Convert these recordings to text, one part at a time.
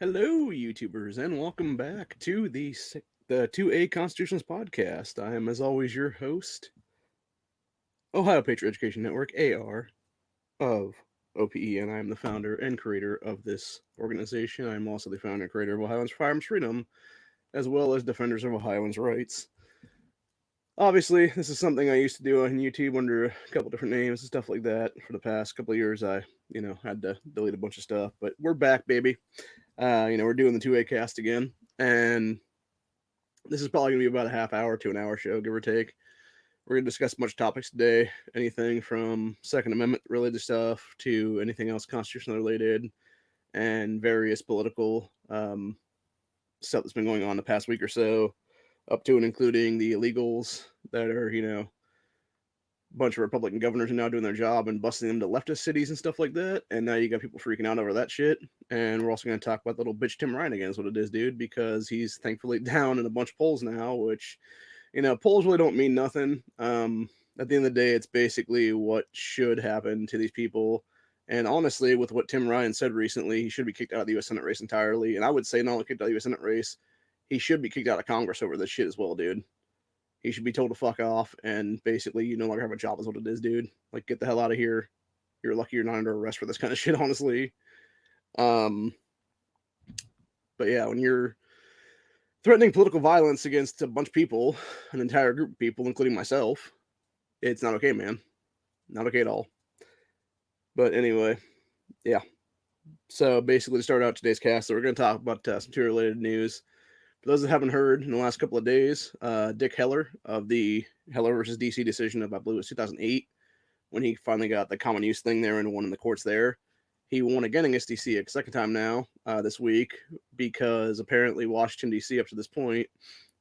Hello, YouTubers, and welcome back to the 2A Constitutionalist Podcast. I am, as always, your host, Ohio Patriot Education Network (AR) of OPE, and I am the founder and creator of this organization. I am also the founder and creator of Ohioans for Firearms Freedom, as well as Defenders of Ohioans' Rights. Obviously, this is something I used to do on YouTube under a couple different names and stuff like that. For the past couple of years, I had to delete a bunch of stuff, but we're back, baby. We're doing the 2A cast again, and this is probably going to be about a half hour to an hour show, give or take. We're going to discuss much topics today, anything from Second Amendment related stuff to anything else constitutional related, and various political stuff that's been going on the past week or so, up to and including the illegals that are, a bunch of Republican governors are now doing their job and busting them to leftist cities and stuff like that. And now you got people freaking out over that shit. And we're also going to talk about little bitch Tim Ryan again, is what it is, dude, because he's thankfully down in a bunch of polls now, which, polls really don't mean nothing. At the end of the day, it's basically what should happen to these people. And honestly, with what Tim Ryan said recently, he should be kicked out of the U.S. Senate race entirely. And I would say not only kicked out of the U.S. Senate race, he should be kicked out of Congress over this shit as well, dude. He should be told to fuck off, and basically, you no longer have a job, is what it is, dude. Like, get the hell out of here. You're lucky you're not under arrest for this kind of shit, honestly. Um, but yeah, when you're threatening political violence against a bunch of people, an entire group of people, including myself, it's not okay, man. Not okay at all. But anyway, yeah. So basically, to start out today's cast, we're going to talk about some tour related news. For those that haven't heard, in the last couple of days, Dick Heller of the Heller versus DC decision of, I believe it was 2008, when he finally got the common use thing there and won in the courts there, he won again against DC a second time now this week, because apparently Washington, D.C. up to this point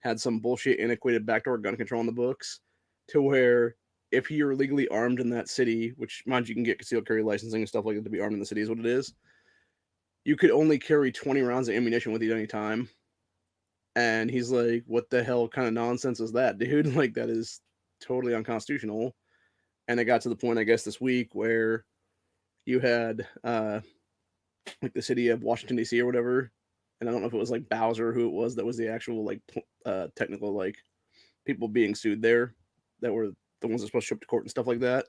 had some bullshit antiquated backdoor gun control in the books, to where if you're legally armed in that city, which, mind you, can get concealed carry licensing and stuff like that to be armed in the city is what it is, you could only carry 20 rounds of ammunition with you at any time. And he's like, what the hell kind of nonsense is that, dude? Like, that is totally unconstitutional. And it got to the point, I guess, this week where you had like the city of Washington D.C. or whatever, and I don't know if it was like Bowser who it was that was the actual like technical like people being sued there, that were the ones that are supposed to show up to court and stuff like that.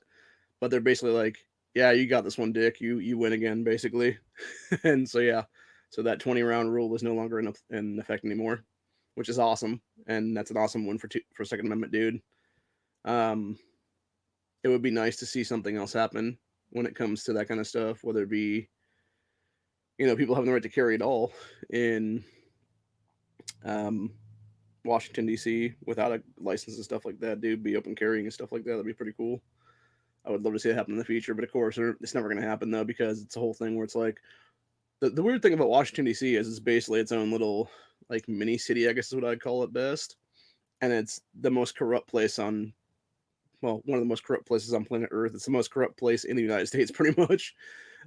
But they're basically like, yeah, you got this one, Dick. You win again, basically. And so yeah, so that 20 round rule is no longer in effect anymore, which is awesome, and that's an awesome win for Second Amendment, dude. Um, it would be nice to see something else happen when it comes to that kind of stuff, whether it be, people having the right to carry at all in um, Washington, D.C. without a license and stuff like that, dude, be open carrying and stuff like that. That'd be pretty cool. I would love to see it happen in the future, but of course, it's never going to happen, though, because it's a whole thing where it's like, the weird thing about Washington, D.C. is it's basically its own little, like, mini city, I guess is what I'd call it best. And it's the most corrupt place on, well, one of the most corrupt places on planet Earth. It's the most corrupt place in the United States, pretty much,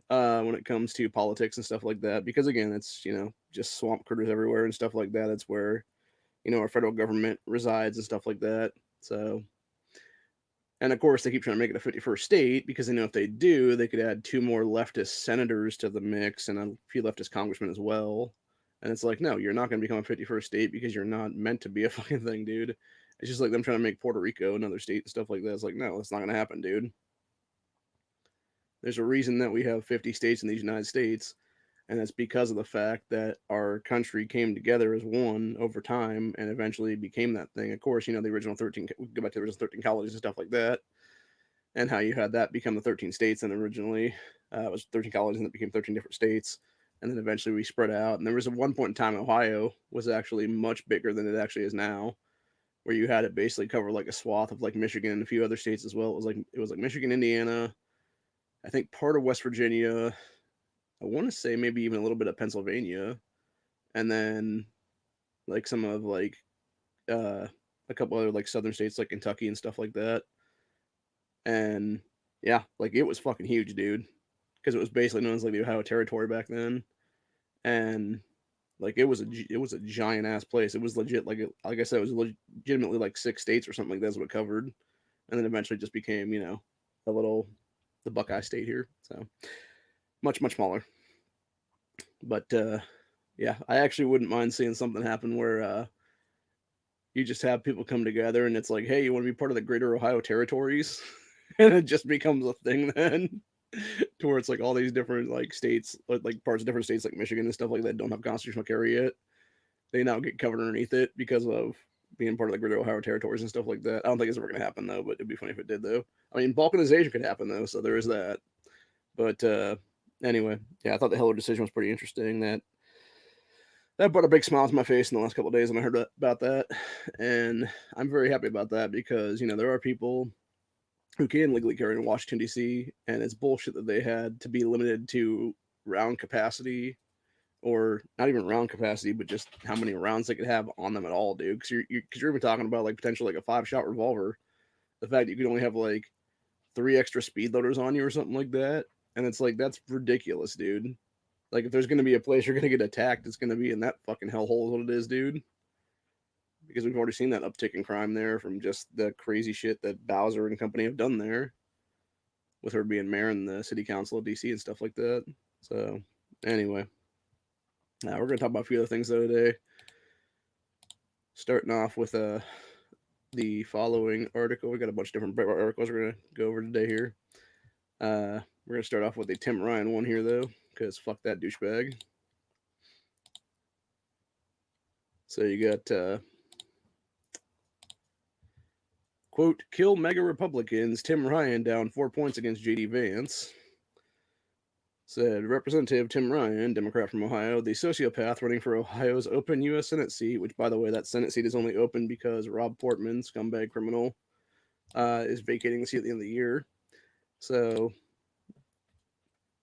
when it comes to politics and stuff like that. Because again, it's, just swamp critters everywhere and stuff like that. It's where, our federal government resides and stuff like that. So, and of course, they keep trying to make it a 51st state because they know if they do, they could add two more leftist senators to the mix and a few leftist congressmen as well. And it's like, no, you're not going to become a 51st state because you're not meant to be a fucking thing, dude. It's just like them trying to make Puerto Rico another state and stuff like that. It's like, no, that's not going to happen, dude. There's a reason that we have 50 states in these United States, and that's because of the fact that our country came together as one over time and eventually became that thing. Of course, the original 13, we go back to the original 13 colonies and stuff like that, and how you had that become the 13 states, and originally it was 13 colonies and it became 13 different states, and then eventually we spread out. And there was at one point in time Ohio was actually much bigger than it actually is now, where you had it basically cover like a swath of like Michigan and a few other states as well. It was like Michigan, Indiana, I think part of West Virginia, I want to say maybe even a little bit of Pennsylvania, and then like some of like uh, a couple other like southern states like Kentucky and stuff like that. And yeah, like it was fucking huge, dude, because it was basically known as like the Ohio Territory back then, and like it was a giant ass place. It was legit, like I said, it was legitimately like 6 states or something like that's what it covered, and then eventually just became a little the Buckeye state here. So much smaller, but Yeah, I actually wouldn't mind seeing something happen where you just have people come together and it's like, hey, you want to be part of the Greater Ohio Territories, and it just becomes a thing then, towards like all these different like states, like parts of different states like Michigan and stuff like that don't have constitutional carry yet. They now get covered underneath it because of being part of the Greater Ohio Territories and stuff like that. I don't think it's ever going to happen though, but it'd be funny if it did though. I mean, balkanization could happen though, so there is that. But anyway, yeah, I thought the Heller decision was pretty interesting. That brought a big smile to my face in the last couple of days when I heard about that, and I'm very happy about that because there are people who can legally carry in Washington D.C. and it's bullshit that they had to be limited to round capacity, or not even round capacity, but just how many rounds they could have on them at all, dude. Because you're even talking about like potentially like a 5-shot revolver. The fact that you could only have like 3 extra speed loaders on you or something like that, and it's like that's ridiculous, dude. Like if there's gonna be a place you're gonna get attacked, it's gonna be in that fucking hellhole, is what it is, dude. Because we've already seen that uptick in crime there from just the crazy shit that Bowser and company have done there, with her being mayor and the city council of DC and stuff like that. So anyway, we're gonna talk about a few other things though today. Starting off with the following article. We got a bunch of different Breitbart articles we're gonna go over today here. We're gonna start off with the Tim Ryan one here though, because fuck that douchebag. So you got quote, kill mega Republicans, Tim Ryan down 4 points against J.D. Vance. Said Representative Tim Ryan, Democrat from Ohio, the sociopath running for Ohio's open U.S. Senate seat, which, by the way, that Senate seat is only open because Rob Portman, scumbag criminal, is vacating the seat at the end of the year. So,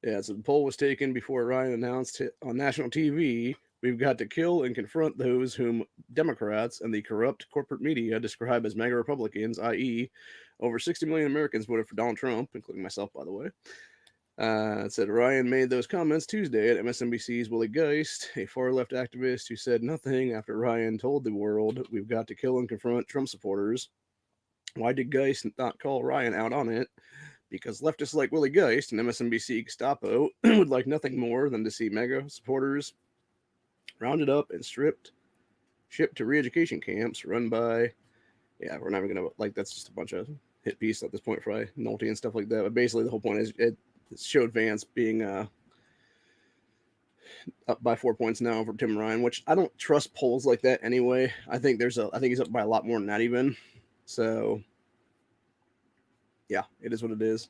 yeah, so the poll was taken before Ryan announced it on national TV, we've got to kill and confront those whom Democrats and the corrupt corporate media describe as MAGA Republicans, i.e., over 60 million Americans voted for Donald Trump, including myself, by the way. It said Ryan made those comments Tuesday at MSNBC's Willie Geist, a far-left activist who said nothing after Ryan told the world, we've got to kill and confront Trump supporters. Why did Geist not call Ryan out on it? Because leftists like Willie Geist and MSNBC Gestapo would like nothing more than to see MAGA supporters rounded up and shipped to re-education camps run by, yeah, we're not even going to, like, that's just a bunch of hit piece at this point for Nolte and stuff like that. But basically the whole point is it showed Vance being up by 4 points now over Tim Ryan, which I don't trust polls like that anyway. I think he's up by a lot more than that even. So yeah, it is what it is.